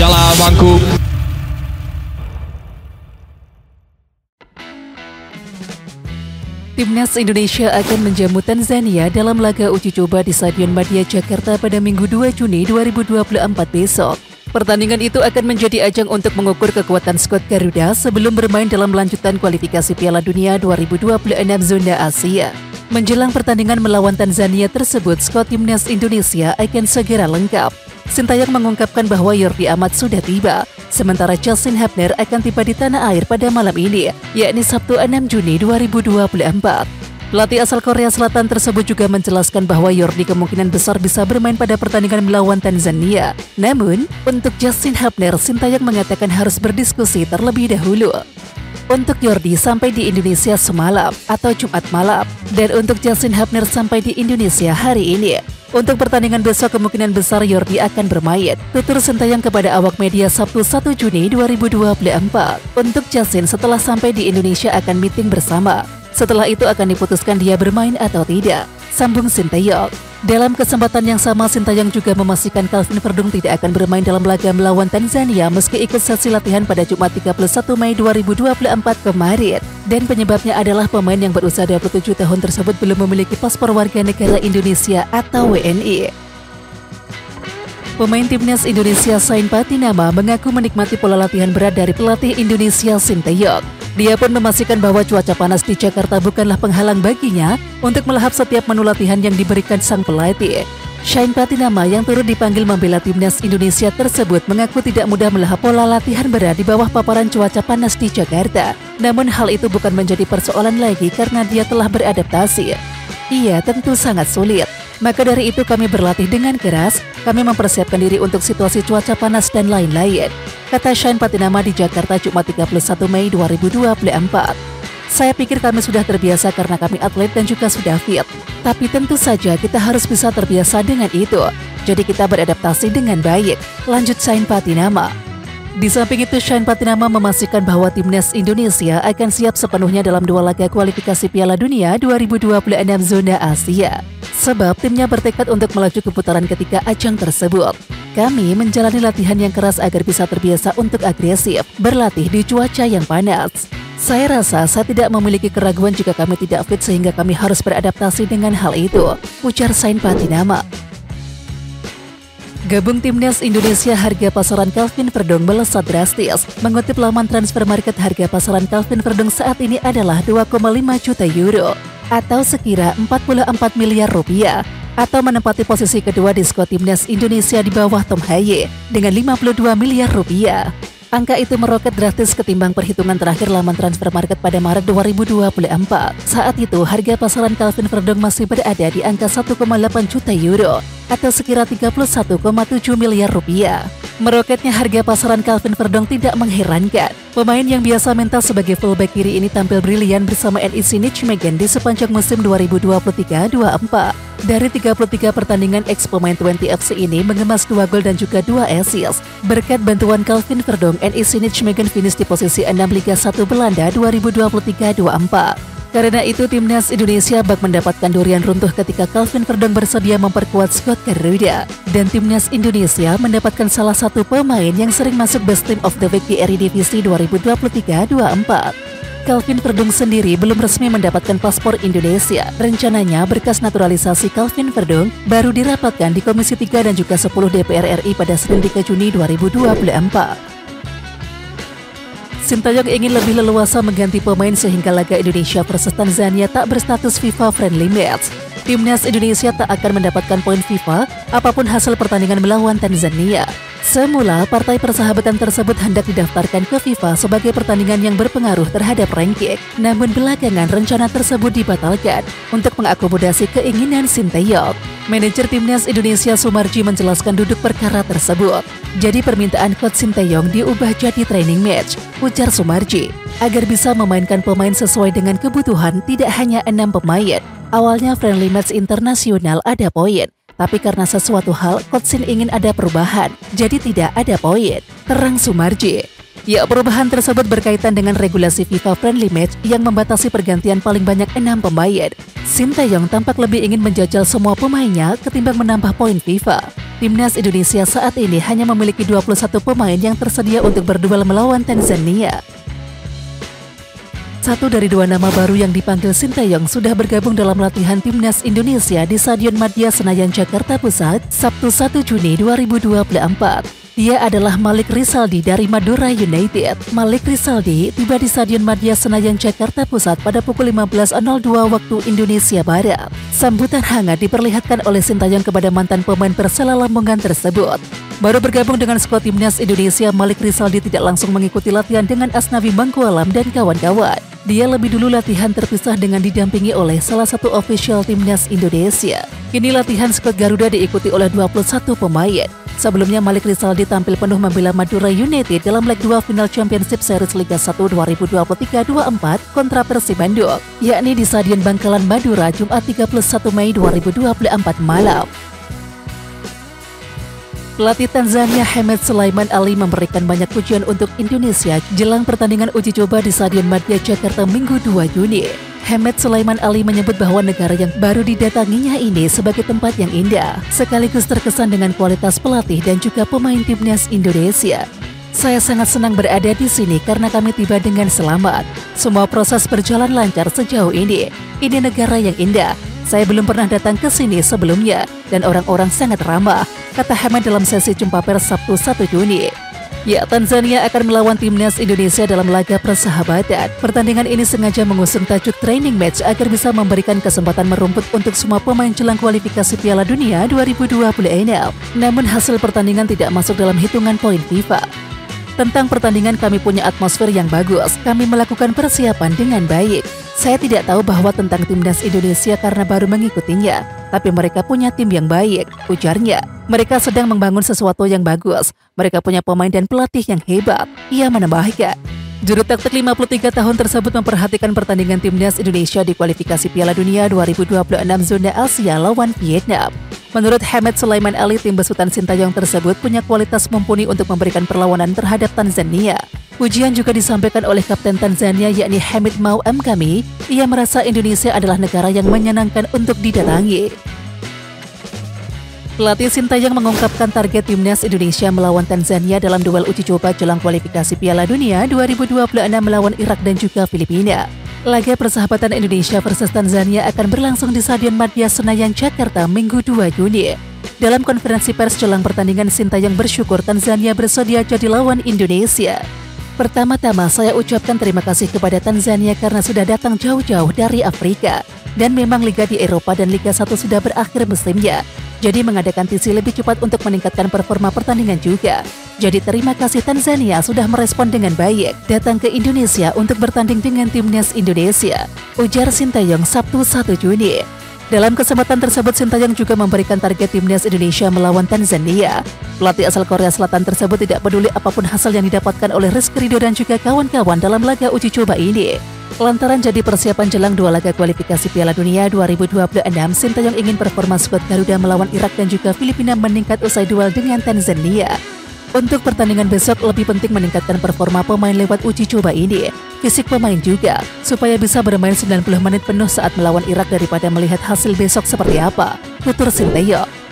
Jala bangku. Timnas Indonesia akan menjamu Tanzania dalam laga uji coba di Stadion Madia Jakarta pada Minggu 2 Juni 2024 besok. Pertandingan itu akan menjadi ajang untuk mengukur kekuatan skuad Garuda sebelum bermain dalam lanjutan kualifikasi Piala Dunia 2026 zona Asia. Menjelang pertandingan melawan Tanzania tersebut, skuad Timnas Indonesia akan segera lengkap. Sintayong mengungkapkan bahwa Jordi Amat sudah tiba, sementara Justin Hubner akan tiba di tanah air pada malam ini, yakni Sabtu 6 Juni 2024. Pelatih asal Korea Selatan tersebut juga menjelaskan bahwa Jordi kemungkinan besar bisa bermain pada pertandingan melawan Tanzania. Namun, untuk Justin Hubner, Sintayong mengatakan harus berdiskusi terlebih dahulu. Untuk Jordi sampai di Indonesia semalam atau Jumat malam, dan untuk Justin Hubner sampai di Indonesia hari ini. Untuk pertandingan besok kemungkinan besar Jordi akan bermain, tutur Sintayong kepada awak media Sabtu 1 Juni 2024. Untuk Justin setelah sampai di Indonesia akan meeting bersama. Setelah itu akan diputuskan dia bermain atau tidak, sambung Sintayong. Dalam kesempatan yang sama, Sintayong juga memastikan Calvin Verdung tidak akan bermain dalam laga melawan Tanzania meski ikut sesi latihan pada Jumat 31 Mei 2024 kemarin. Dan penyebabnya adalah pemain yang berusia 27 tahun tersebut belum memiliki paspor warga negara Indonesia atau WNI. Pemain Timnas Indonesia Sain Patinama mengaku menikmati pola latihan berat dari pelatih Indonesia Sintayong. Dia pun memastikan bahwa cuaca panas di Jakarta bukanlah penghalang baginya untuk melahap setiap menu latihan yang diberikan sang pelatih. Sain Patinama yang turut dipanggil membela Timnas Indonesia tersebut mengaku tidak mudah melahap pola latihan berat di bawah paparan cuaca panas di Jakarta. Namun hal itu bukan menjadi persoalan lagi karena dia telah beradaptasi. Iya, tentu sangat sulit. Maka dari itu kami berlatih dengan keras, kami mempersiapkan diri untuk situasi cuaca panas dan lain-lain, kata Sain Patinama di Jakarta Jumat 31 Mei 2024. Saya pikir kami sudah terbiasa karena kami atlet dan juga sudah fit. Tapi tentu saja kita harus bisa terbiasa dengan itu. Jadi kita beradaptasi dengan baik, lanjut Sain Patinama. Di samping itu, Sain Patinama memastikan bahwa Timnas Indonesia akan siap sepenuhnya dalam 2 laga kualifikasi Piala Dunia 2026 zona Asia. Sebab timnya bertekad untuk melaju ke putaran ketiga ajang tersebut. Kami menjalani latihan yang keras agar bisa terbiasa untuk agresif, berlatih di cuaca yang panas. Saya rasa saya tidak memiliki keraguan jika kami tidak fit sehingga kami harus beradaptasi dengan hal itu, ujar Sain Patinama. Gabung Timnas Indonesia, harga pasaran Calvin Verdung melesat drastis. Mengutip laman transfer market, harga pasaran Calvin Verdung saat ini adalah 2,5 juta euro atau sekira 44 miliar rupiah, atau menempati posisi kedua di skuad Timnas Indonesia di bawah Tom Haye dengan 52 miliar rupiah. Angka itu meroket drastis ketimbang perhitungan terakhir laman transfer market pada Maret 2024. Saat itu harga pasaran Calvin Verdung masih berada di angka 1,8 juta euro atau sekira 31,7 miliar rupiah. Meroketnya harga pasaran Calvin Verdung tidak mengherankan. Pemain yang biasa mental sebagai fullback kiri ini tampil brilian bersama NEC Nijmegen di sepanjang musim 2023-24. Dari 33 pertandingan, ex-pemain 20 FC ini mengemas 2 gol dan juga 2 assist. Berkat bantuan Calvin Verdung, NEC Nijmegen finish di posisi 6 Liga 1 Belanda 2023-24. Karena itu, Timnas Indonesia bak mendapatkan durian runtuh ketika Calvin Verdung bersedia memperkuat skuad Garuda. Dan Timnas Indonesia mendapatkan salah satu pemain yang sering masuk best team of the week di Eredivisie 2023-24. Calvin Verdung sendiri belum resmi mendapatkan paspor Indonesia. Rencananya berkas naturalisasi Calvin Verdung baru dirapatkan di Komisi 3 dan juga 10 DPR RI pada Senin 3 Juni 2024. Sintayong ingin lebih leluasa mengganti pemain sehingga laga Indonesia versus Tanzania tak berstatus FIFA friendly match. Timnas Indonesia tak akan mendapatkan poin FIFA apapun hasil pertandingan melawan Tanzania. Semula, partai persahabatan tersebut hendak didaftarkan ke FIFA sebagai pertandingan yang berpengaruh terhadap ranking. Namun belakangan rencana tersebut dibatalkan untuk mengakomodasi keinginan Sintayong. Manajer Timnas Indonesia Sumarji menjelaskan duduk perkara tersebut. Jadi permintaan coach Sintayong diubah jadi training match, ujar Sumarji, agar bisa memainkan pemain sesuai dengan kebutuhan, tidak hanya 6 pemain. Awalnya friendly match internasional ada poin, tapi karena sesuatu hal coach Sin ingin ada perubahan, jadi tidak ada poin, terang Sumarji. Ya, perubahan tersebut berkaitan dengan regulasi FIFA friendly match yang membatasi pergantian paling banyak 6 pemain. Sintayong tampak lebih ingin menjajal semua pemainnya ketimbang menambah poin FIFA. Timnas Indonesia saat ini hanya memiliki 21 pemain yang tersedia untuk berduel melawan Tanzania. Satu dari dua nama baru yang dipanggil Sintayong sudah bergabung dalam latihan Timnas Indonesia di Stadion Madia Senayan, Jakarta Pusat, Sabtu 1 Juni 2024. Dia adalah Malik Rizaldi dari Madura United. Malik Rizaldi tiba di Stadion Madia Senayan, Jakarta Pusat pada pukul 15.02 waktu Indonesia Barat. Sambutan hangat diperlihatkan oleh Sintayong kepada mantan pemain Persela Lamongan tersebut. Baru bergabung dengan skuad Timnas Indonesia, Malik Rizaldi tidak langsung mengikuti latihan dengan Asnawi Mangkualam dan kawan-kawan. Dia lebih dulu latihan terpisah dengan didampingi oleh salah satu official Timnas Indonesia. Kini latihan skuad Garuda diikuti oleh 21 pemain. Sebelumnya Malik Rizaldi tampil penuh membela Madura United dalam leg 2 final Championship Series Liga 1 2023-24 kontra Persib Bandung, yakni di Stadion Bangkalan Madura Jumat 31 Mei 2024 malam. Pelatih Tanzania Hemed Sulaiman Ali memberikan banyak pujian untuk Indonesia jelang pertandingan uji coba di Stadion Madia Jakarta Minggu 2 Juni. Hemed Sulaiman Ali menyebut bahwa negara yang baru didatanginya ini sebagai tempat yang indah, sekaligus terkesan dengan kualitas pelatih dan juga pemain Timnas Indonesia. Saya sangat senang berada di sini karena kami tiba dengan selamat. Semua proses berjalan lancar sejauh ini. Ini negara yang indah. Saya belum pernah datang ke sini sebelumnya dan orang-orang sangat ramah, kata Hemed dalam sesi jumpa pers Sabtu 1 Juni. Ya, Tanzania akan melawan Timnas Indonesia dalam laga persahabatan. Pertandingan ini sengaja mengusung tajuk training match agar bisa memberikan kesempatan merumput untuk semua pemain jelang kualifikasi Piala Dunia 2026. Namun hasil pertandingan tidak masuk dalam hitungan poin FIFA. Tentang pertandingan, kami punya atmosfer yang bagus. Kami melakukan persiapan dengan baik. Saya tidak tahu bahwa tentang Timnas Indonesia karena baru mengikutinya, tapi mereka punya tim yang baik, ujarnya. Mereka sedang membangun sesuatu yang bagus. Mereka punya pemain dan pelatih yang hebat, ia menambahkan. Juru taktik 53 tahun tersebut memperhatikan pertandingan Timnas Indonesia di kualifikasi Piala Dunia 2026 zona Asia lawan Vietnam. Menurut Hemed Sulaiman Ali, tim besutan Sintayong tersebut punya kualitas mumpuni untuk memberikan perlawanan terhadap Tanzania. Pujian juga disampaikan oleh Kapten Tanzania yakni Hamid Mau Mkami. Ia merasa Indonesia adalah negara yang menyenangkan untuk didatangi. Pelatih Sintayong mengungkapkan target Timnas Indonesia melawan Tanzania dalam duel uji coba jelang kualifikasi Piala Dunia 2026 melawan Irak dan juga Filipina. Laga persahabatan Indonesia versus Tanzania akan berlangsung di Stadion Madia Senayan, Jakarta Minggu 2 Juni. Dalam konferensi pers jelang pertandingan, Sintayong bersyukur Tanzania bersedia jadi lawan Indonesia. Pertama-tama saya ucapkan terima kasih kepada Tanzania karena sudah datang jauh-jauh dari Afrika. Dan memang Liga di Eropa dan Liga 1 sudah berakhir musimnya. Jadi mengadakan TC lebih cepat untuk meningkatkan performa pertandingan juga. Jadi terima kasih Tanzania sudah merespon dengan baik datang ke Indonesia untuk bertanding dengan Timnas Indonesia, ujar Sintayong Sabtu 1 Juni. Dalam kesempatan tersebut, Sintayong juga memberikan target Timnas Indonesia melawan Tanzania. Pelatih asal Korea Selatan tersebut tidak peduli apapun hasil yang didapatkan oleh Rizky Ridho dan juga kawan-kawan dalam laga uji coba ini. Lantaran jadi persiapan jelang dua laga kualifikasi Piala Dunia 2026, Sintayong ingin performa skuad Garuda melawan Irak dan juga Filipina meningkat usai duel dengan Tanzania. Untuk pertandingan besok lebih penting meningkatkan performa pemain lewat uji coba ini. Fisik pemain juga, supaya bisa bermain 90 menit penuh saat melawan Irak daripada melihat hasil besok seperti apa, tutur Sintayong.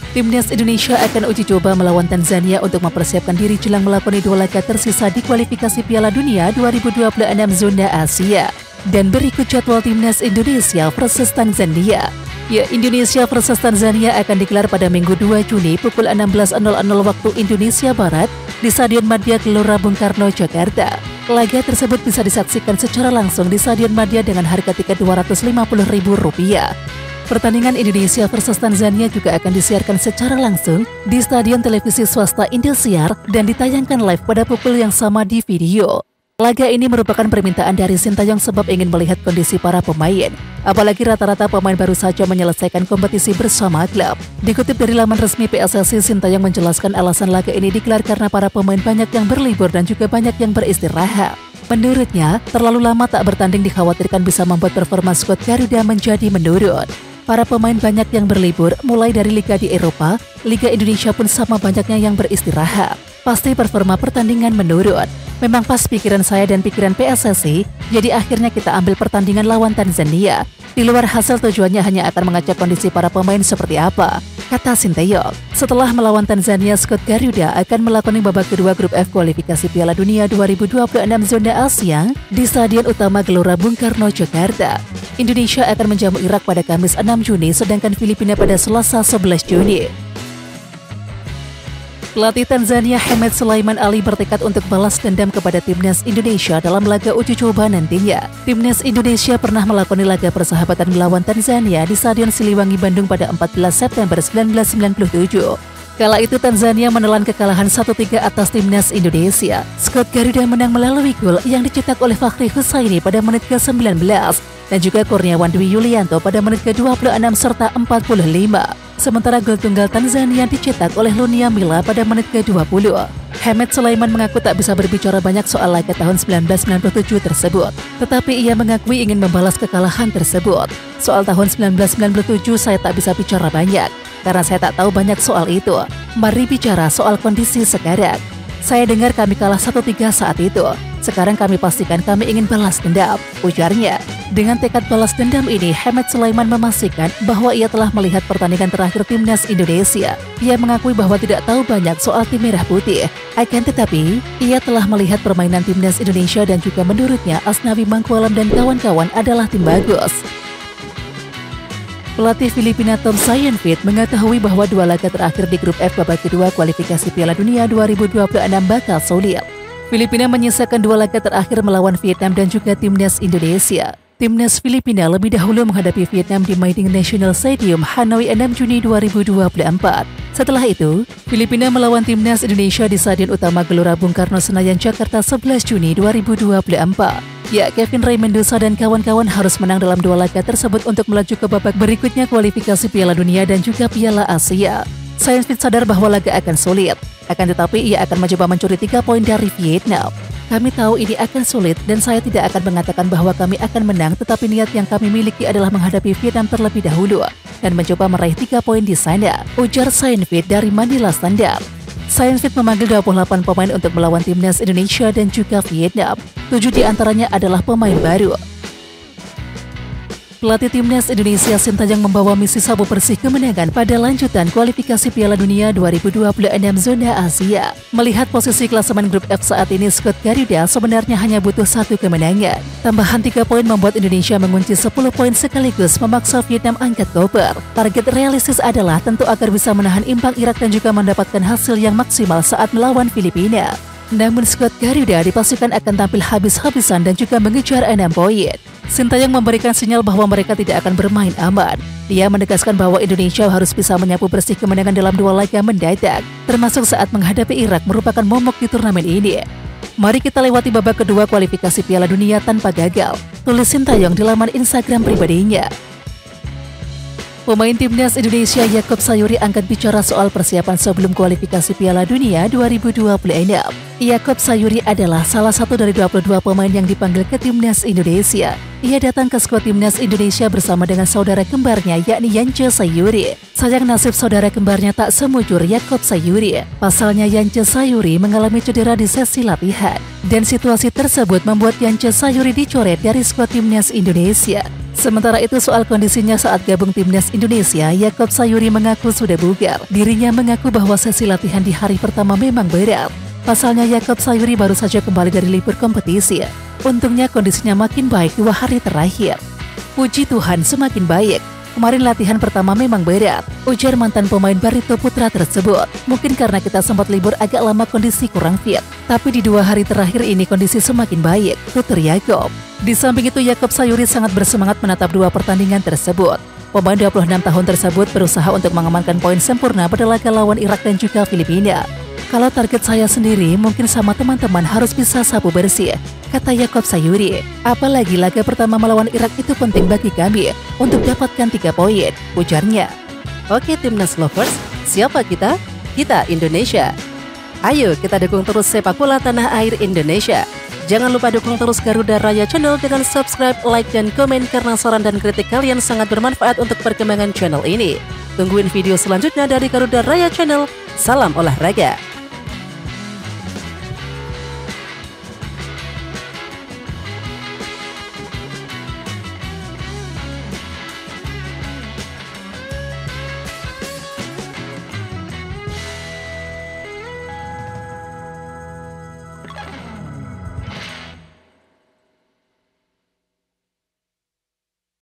Timnas Indonesia akan uji coba melawan Tanzania untuk mempersiapkan diri jelang melakoni dua laga tersisa di kualifikasi Piala Dunia 2026 zona Asia. Dan berikut jadwal Timnas Indonesia versus Tanzania. Ya, Indonesia versus Tanzania akan digelar pada Minggu 2 Juni pukul 16.00 waktu Indonesia Barat di Stadion Madia Gelora Bung Karno, Jakarta. Laga tersebut bisa disaksikan secara langsung di Stadion Madia dengan harga tiket Rp250.000. Pertandingan Indonesia versus Tanzania juga akan disiarkan secara langsung di stadion televisi swasta Indosiar dan ditayangkan live pada pukul yang sama di video. Laga ini merupakan permintaan dari Sintayong sebab ingin melihat kondisi para pemain. Apalagi rata-rata pemain baru saja menyelesaikan kompetisi bersama klub. Dikutip dari laman resmi PSSI, Sintayong menjelaskan alasan laga ini digelar karena para pemain banyak yang berlibur dan juga banyak yang beristirahat. Menurutnya, terlalu lama tak bertanding dikhawatirkan bisa membuat performa skuad Garuda menjadi menurun. Para pemain banyak yang berlibur, mulai dari Liga di Eropa, Liga Indonesia pun sama banyaknya yang beristirahat. Pasti performa pertandingan menurun. Memang pas pikiran saya dan pikiran PSSI, jadi akhirnya kita ambil pertandingan lawan Tanzania. Di luar hasil tujuannya hanya akan mengecek kondisi para pemain seperti apa. kata Sinteyong. Setelah melawan Tanzania, skuad Garuda akan melakoni babak kedua grup F kualifikasi Piala Dunia 2026 zona Asia di Stadion Utama Gelora Bung Karno, Jakarta. Indonesia akan menjamu Irak pada Kamis 6 Juni, sedangkan Filipina pada Selasa 11 Juni. Pelatih Tanzania Hemed Sulaiman Ali bertekad untuk balas dendam kepada timnas Indonesia dalam laga uji coba nantinya. Timnas Indonesia pernah melakoni laga persahabatan melawan Tanzania di Stadion Siliwangi, Bandung pada 14 September 1997. Kala itu Tanzania menelan kekalahan 1-3 atas timnas Indonesia. Skuad Garuda menang melalui gol yang dicetak oleh Fakhri Husaini pada menit ke-19 dan juga Kurniawan Dwi Yulianto pada menit ke-26 serta 45. Sementara gol tunggal Tanzania dicetak oleh Lunia Milla pada menit ke-20. Hemed Sulaiman mengaku tak bisa berbicara banyak soal laga tahun 1997 tersebut, tetapi ia mengakui ingin membalas kekalahan tersebut. Soal tahun 1997 saya tak bisa bicara banyak, karena saya tak tahu banyak soal itu. Mari bicara soal kondisi sekarang. Saya dengar kami kalah 1-3 saat itu. Sekarang kami pastikan kami ingin balas dendam, ujarnya. Dengan tekad balas dendam ini, Hemed Sulaiman memastikan bahwa ia telah melihat pertandingan terakhir timnas Indonesia. Ia mengakui bahwa tidak tahu banyak soal tim merah putih. Akan tetapi, ia telah melihat permainan timnas Indonesia dan juga menurutnya Asnawi Mangkualam dan kawan-kawan adalah tim bagus. Pelatih Filipina Tom Sayenfit mengetahui bahwa dua laga terakhir di grup F babak kedua kualifikasi Piala Dunia 2026 bakal sulit. Filipina menyisakan dua laga terakhir melawan Vietnam dan juga timnas Indonesia. Timnas Filipina lebih dahulu menghadapi Vietnam di Maiding National Stadium, Hanoi 6 Juni 2024. Setelah itu, Filipina melawan timnas Indonesia di Stadion Utama Gelora Bung Karno, Senayan, Jakarta 11 Juni 2024. Ya, Kevin Ray Mendoza dan kawan-kawan harus menang dalam dua laga tersebut untuk melaju ke babak berikutnya kualifikasi Piala Dunia dan juga Piala Asia. Sayenfit sadar bahwa laga akan sulit, akan tetapi ia akan mencoba mencuri 3 poin dari Vietnam. Kami tahu ini akan sulit dan saya tidak akan mengatakan bahwa kami akan menang, tetapi niat yang kami miliki adalah menghadapi Vietnam terlebih dahulu dan mencoba meraih 3 poin di sana, ujar Sayenfit dari Manila Standard. Sayenfit memanggil 28 pemain untuk melawan timnas Indonesia dan juga Vietnam. 7 di antaranya adalah pemain baru. Pelatih timnas Indonesia Sinteyong membawa misi sabu bersih kemenangan pada lanjutan kualifikasi Piala Dunia 2026 zona Asia. Melihat posisi klasemen grup F saat ini, skuad Garuda sebenarnya hanya butuh 1 kemenangan. Tambahan 3 poin membuat Indonesia mengunci 10 poin sekaligus memaksa Vietnam angkat koper. Target realistis adalah tentu agar bisa menahan imbang Irak dan juga mendapatkan hasil yang maksimal saat melawan Filipina. Namun skuad Garuda dipastikan akan tampil habis-habisan dan juga mengejar 6 poin. Sinteyong memberikan sinyal bahwa mereka tidak akan bermain aman. Dia menegaskan bahwa Indonesia harus bisa menyapu bersih kemenangan dalam 2 laga mendatang, termasuk saat menghadapi Irak merupakan momok di turnamen ini. Mari kita lewati babak kedua kualifikasi Piala Dunia tanpa gagal, tulis Sinteyong di laman Instagram pribadinya. Pemain timnas Indonesia Yaakob Sayuri angkat bicara soal persiapan sebelum kualifikasi Piala Dunia 2026. Yaakob Sayuri adalah salah satu dari 22 pemain yang dipanggil ke timnas Indonesia. Ia datang ke skuad timnas Indonesia bersama dengan saudara kembarnya yakni Yance Sayuri. Sayang nasib saudara kembarnya tak semujur Yaakob Sayuri. Pasalnya Yance Sayuri mengalami cedera di sesi latihan. Dan situasi tersebut membuat Yance Sayuri dicoret dari skuad timnas Indonesia. Sementara itu soal kondisinya saat gabung timnas Indonesia, Yaakob Sayuri mengaku sudah bugar. Dirinya mengaku bahwa sesi latihan di hari pertama memang berat. Pasalnya Yaakob Sayuri baru saja kembali dari libur kompetisi. Untungnya kondisinya makin baik 2 hari terakhir. Puji Tuhan semakin baik. Kemarin latihan pertama memang berat, ujar mantan pemain Barito Putra tersebut. Mungkin karena kita sempat libur agak lama kondisi kurang fit. Tapi di 2 hari terakhir ini kondisi semakin baik, tutur Yaakob. Di samping itu Yaakob Sayuri sangat bersemangat menatap 2 pertandingan tersebut. Pemain 26 tahun tersebut berusaha untuk mengamankan poin sempurna pada laga lawan Irak dan juga Filipina. Kalau target saya sendiri mungkin sama teman-teman harus bisa sapu bersih, kata Yaakob Sayuri. Apalagi laga pertama melawan Irak itu penting bagi kami untuk dapatkan 3 poin, ujarnya. Oke Timnas Lovers, siapa kita? Kita Indonesia. Ayo kita dukung terus sepak bola tanah air Indonesia. Jangan lupa dukung terus Garuda Raya Channel dengan subscribe, like, dan komen karena saran dan kritik kalian sangat bermanfaat untuk perkembangan channel ini. Tungguin video selanjutnya dari Garuda Raya Channel. Salam olahraga.